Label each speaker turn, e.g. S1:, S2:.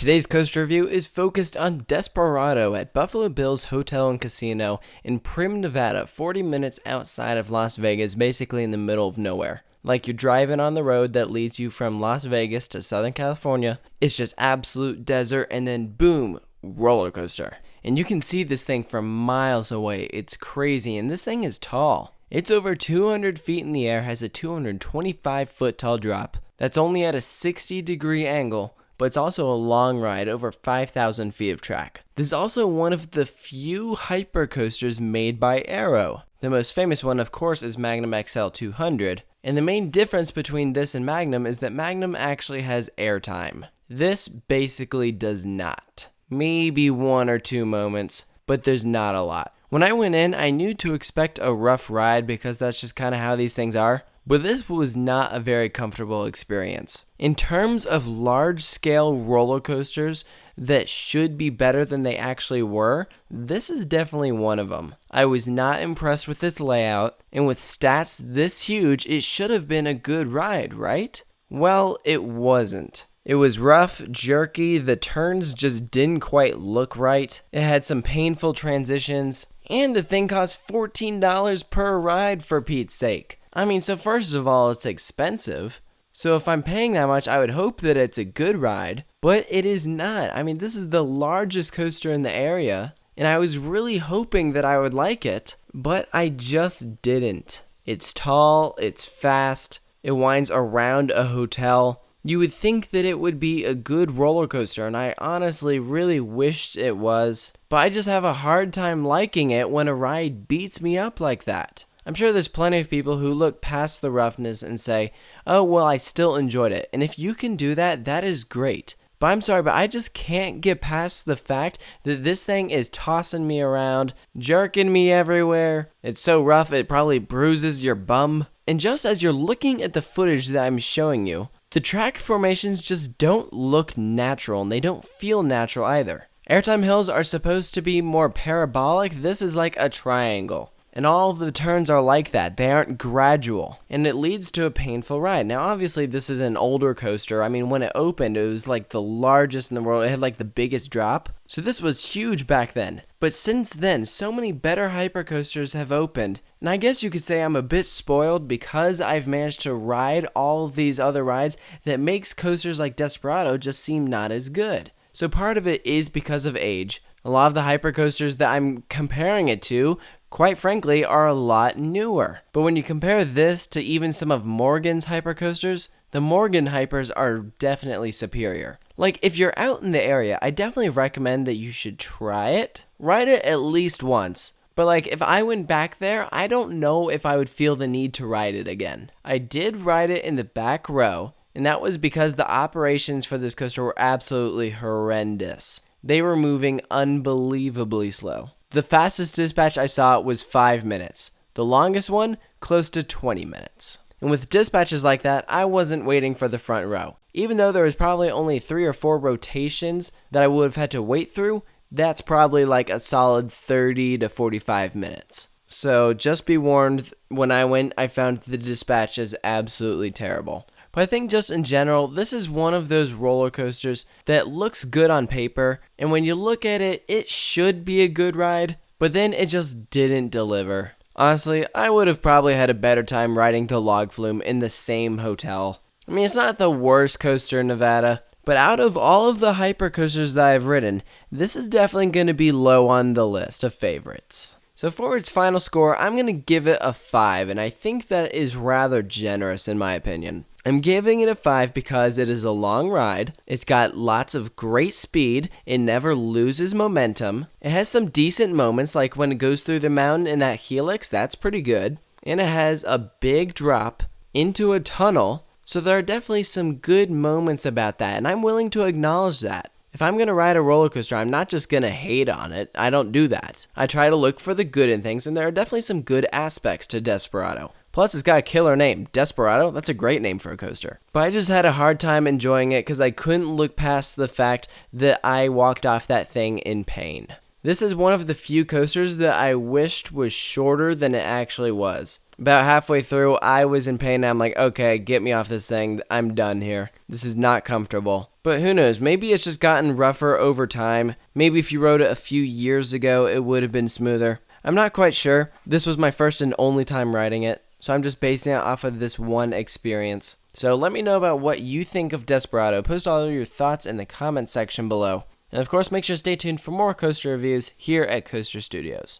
S1: Today's coaster review is focused on Desperado at Buffalo Bill's Hotel and Casino in Primm, Nevada, 40 minutes outside of Las Vegas, basically in the middle of nowhere. Like you're driving on the road that leads you from Las Vegas to Southern California. It's just absolute desert, and then boom, roller coaster. And you can see this thing from miles away. It's crazy, and this thing is tall. It's over 200 feet in the air, has a 225 foot tall drop. That's only at a 60-degree angle, but it's also a long ride, over 5,000 feet of track. This is also one of the few hypercoasters made by Arrow. The most famous one, of course, is Magnum XL 200, and the main difference between this and Magnum is that Magnum actually has airtime. This basically does not. Maybe one or two moments, but there's not a lot. When I went in, I knew to expect a rough ride because that's just kind of how these things are. But this was not a very comfortable experience. In terms of large-scale roller coasters that should be better than they actually were, this is definitely one of them. I was not impressed with its layout, and with stats this huge, it should have been a good ride, right? Well, it wasn't. It was rough, jerky, the turns just didn't quite look right, it had some painful transitions, and the thing cost $14 per ride for Pete's sake. I mean, so first of all, it's expensive. So if I'm paying that much, I would hope that it's a good ride. But it is not. I mean, this is the largest coaster in the area. And I was really hoping that I would like it. But I just didn't. It's tall. It's fast. It winds around a hotel. You would think that it would be a good roller coaster. And I honestly really wished it was. But I just have a hard time liking it when a ride beats me up like that. I'm sure there's plenty of people who look past the roughness and say, oh, well, I still enjoyed it. And if you can do that, that is great. But I'm sorry, but I just can't get past the fact that this thing is tossing me around, jerking me everywhere. It's so rough, it probably bruises your bum. And just as you're looking at the footage that I'm showing you, the track formations just don't look natural, and they don't feel natural either. Airtime hills are supposed to be more parabolic. This is like a triangle. And all of the turns are like that. They aren't gradual. And it leads to a painful ride. Now, obviously, this is an older coaster. I mean, when it opened, it was like the largest in the world. It had like the biggest drop. So this was huge back then. But since then, so many better hypercoasters have opened. And I guess you could say I'm a bit spoiled because I've managed to ride all of these other rides that makes coasters like Desperado just seem not as good. So part of it is because of age. A lot of the hypercoasters that I'm comparing it to, quite frankly, are a lot newer. But when you compare this to even some of Morgan's hypercoasters, the Morgan hypers are definitely superior. Like, if you're out in the area, I definitely recommend that you should try it. Ride it at least once. But like, if I went back there, I don't know if I would feel the need to ride it again. I did ride it in the back row, and that was because the operations for this coaster were absolutely horrendous. They were moving unbelievably slow. The fastest dispatch I saw was 5 minutes. The longest one, close to 20 minutes. And with dispatches like that, I wasn't waiting for the front row. Even though there was probably only 3 or 4 rotations that I would have had to wait through, that's probably like a solid 30 to 45 minutes. So just be warned, when I went, I found the dispatches absolutely terrible. But I think just in general, this is one of those roller coasters that looks good on paper, and when you look at it, it should be a good ride, but then it just didn't deliver. Honestly, I would have probably had a better time riding the log flume in the same hotel. I mean, it's not the worst coaster in Nevada, but out of all of the hypercoasters that I've ridden, this is definitely going to be low on the list of favorites. So for its final score, I'm going to give it a 5, and I think that is rather generous in my opinion. I'm giving it a 5 because it is a long ride, it's got lots of great speed, it never loses momentum, it has some decent moments like when it goes through the mountain in that helix, that's pretty good, and it has a big drop into a tunnel, so there are definitely some good moments about that, and I'm willing to acknowledge that. If I'm going to ride a roller coaster, I'm not just going to hate on it. I don't do that. I try to look for the good in things, and there are definitely some good aspects to Desperado. Plus, it's got a killer name. Desperado, that's a great name for a coaster. But I just had a hard time enjoying it because I couldn't look past the fact that I walked off that thing in pain. This is one of the few coasters that I wished was shorter than it actually was. About halfway through, I was in pain. I'm like, okay, get me off this thing. I'm done here. This is not comfortable. But who knows? Maybe it's just gotten rougher over time. Maybe if you rode it a few years ago, it would have been smoother. I'm not quite sure. This was my first and only time riding it, so I'm just basing it off of this one experience. So let me know about what you think of Desperado. Post all of your thoughts in the comment section below. And of course, make sure to stay tuned for more coaster reviews here at Coaster Studios.